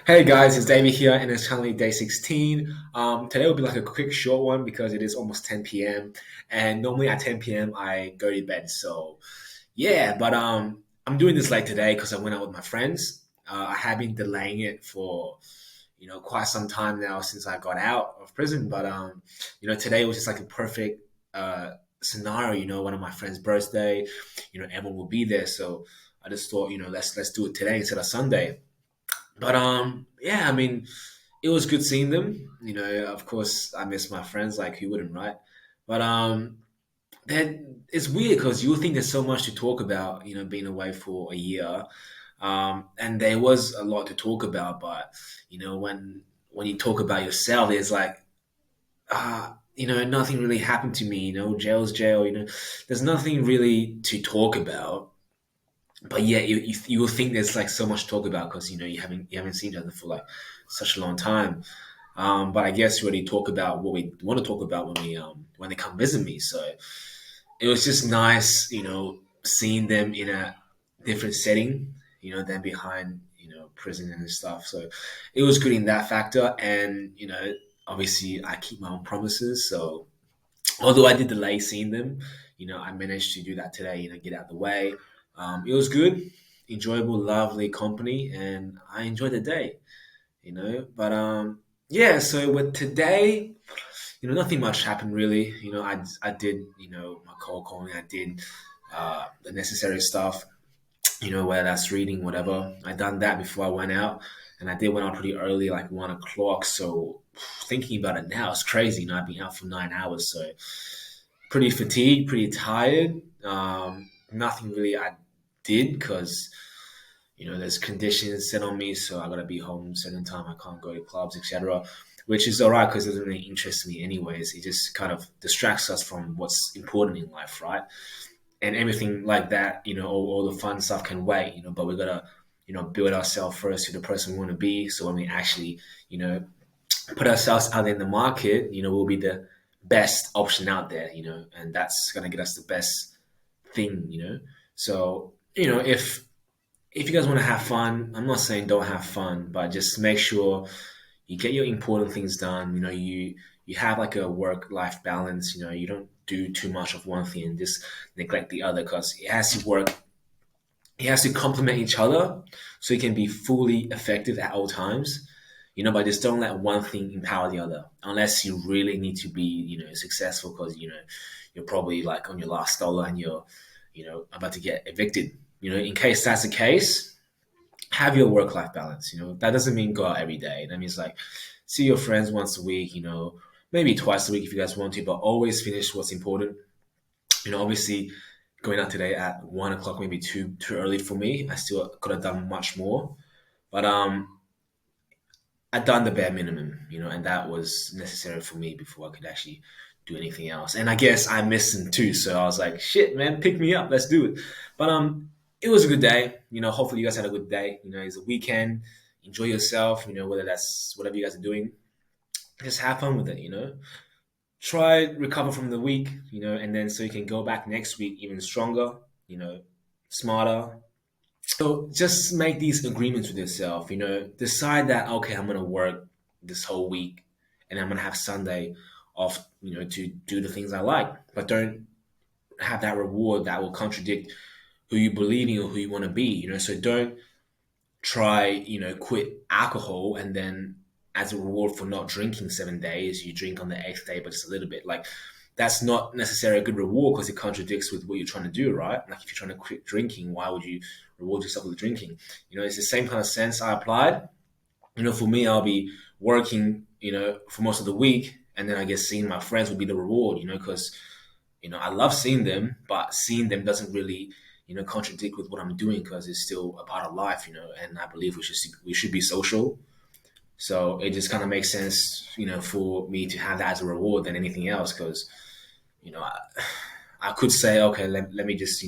Hey guys, it's David here, and it's currently day 16. Today will be like a quick, short one because it is almost 10 p.m. And normally at 10 p.m. I go to bed. So yeah, but I'm doing this late today because I went out with my friends. I have been delaying it for quite some time now since I got out of prison. But today was just like a perfect scenario. One of my friends' birthday. Everyone will be there, so I just thought let's do it today instead of Sunday. But yeah, I mean, it was good seeing them. Of course, I miss my friends. Like, who wouldn't, right? But that it's weird because you would think there's so much to talk about. Being away for a year, and there was a lot to talk about. But when you talk about yourself, it's like nothing really happened to me. Jail's jail. There's nothing really to talk about. But yeah, you will think there's like so much to talk about because you haven't seen each other for like such a long time. But I guess we already talk about what we want to talk about when they come visit me. So it was just nice, seeing them in a different setting, than behind prison and stuff. So it was good in that factor, and obviously I keep my own promises. So although I did delay seeing them, I managed to do that today. Get out of the way. It was good, enjoyable, lovely company, and I enjoyed the day. But yeah. So with today, nothing much happened really. I did my cold calling. I did the necessary stuff. Whether that's reading, whatever. I done that before I went out, and I did went out pretty early, like 1 o'clock. So thinking about it now, it's crazy. I've been out for 9 hours, so pretty fatigued, pretty tired. Nothing really I did because there's conditions set on me, so I gotta be home certain time. I can't go to clubs, etc. Which is alright because it doesn't really interest me anyways. It just kind of distracts us from what's important in life, right? And everything like that, all the fun stuff can wait, but we gotta, build ourselves first to the person we want to be. So when we actually, put ourselves out in the market, we'll be the best option out there, and that's gonna get us the best thing, So, if you guys want to have fun, I'm not saying don't have fun, but just make sure you get your important things done. You have like a work life balance. You don't do too much of one thing and just neglect the other because it has to work. It has to complement each other so you can be fully effective at all times. But just don't let one thing empower the other unless you really need to be, successful because, you're probably like on your last dollar and you're, about to get evicted. In case that's the case, have your work life balance. That doesn't mean go out every day. That means like see your friends once a week. Maybe twice a week if you guys want to, but always finish what's important. Obviously going out today at 1 o'clock maybe too early for me. I still could have done much more, but I done the bare minimum. And that was necessary for me before I could actually do anything else. And I guess I missed him too, so I was like, shit, man, pick me up, let's do it. But it was a good day. Hopefully you guys had a good day. It's a weekend. Enjoy yourself. Whether that's whatever you guys are doing, just have fun with it. Try recover from the week. And then so you can go back next week even stronger. Smarter. So just make these agreements with yourself. Decide that okay, I'm gonna work this whole week, and I'm gonna have Sunday off. To do the things I like, but don't have that reward that will contradict who you believe in or who you want to be. So don't try, quit alcohol and then as a reward for not drinking 7 days, you drink on the eighth day, but just a little bit. Like that's not necessarily a good reward because it contradicts with what you're trying to do, right? Like if you're trying to quit drinking, why would you reward yourself with drinking? It's the same kind of sense I applied. For me, I'll be working, for most of the week, and then I guess seeing my friends would be the reward, because I love seeing them, but seeing them doesn't really, contradict with what I'm doing because it's still a part of life, and I believe we should be social. So it just kind of makes sense, for me to have that as a reward than anything else because, I could say, okay, let me just,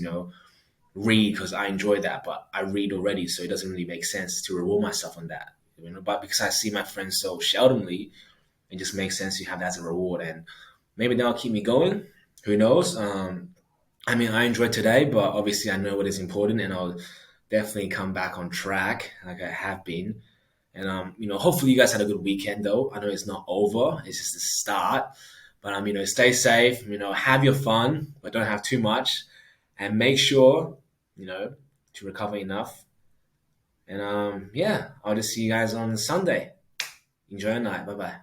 read because I enjoy that, but I read already, so it doesn't really make sense to reward myself on that. But because I see my friends so seldomly, it just makes sense to have that as a reward, and maybe that'll keep me going. Who knows? I mean, I enjoyed today, but obviously I know what is important, and I'll definitely come back on track like I have been. And hopefully you guys had a good weekend though. I know it's not over; it's just the start. But stay safe. Have your fun, but don't have too much, and make sure to recover enough. And yeah, I'll just see you guys on Sunday. Enjoy your night. Bye bye.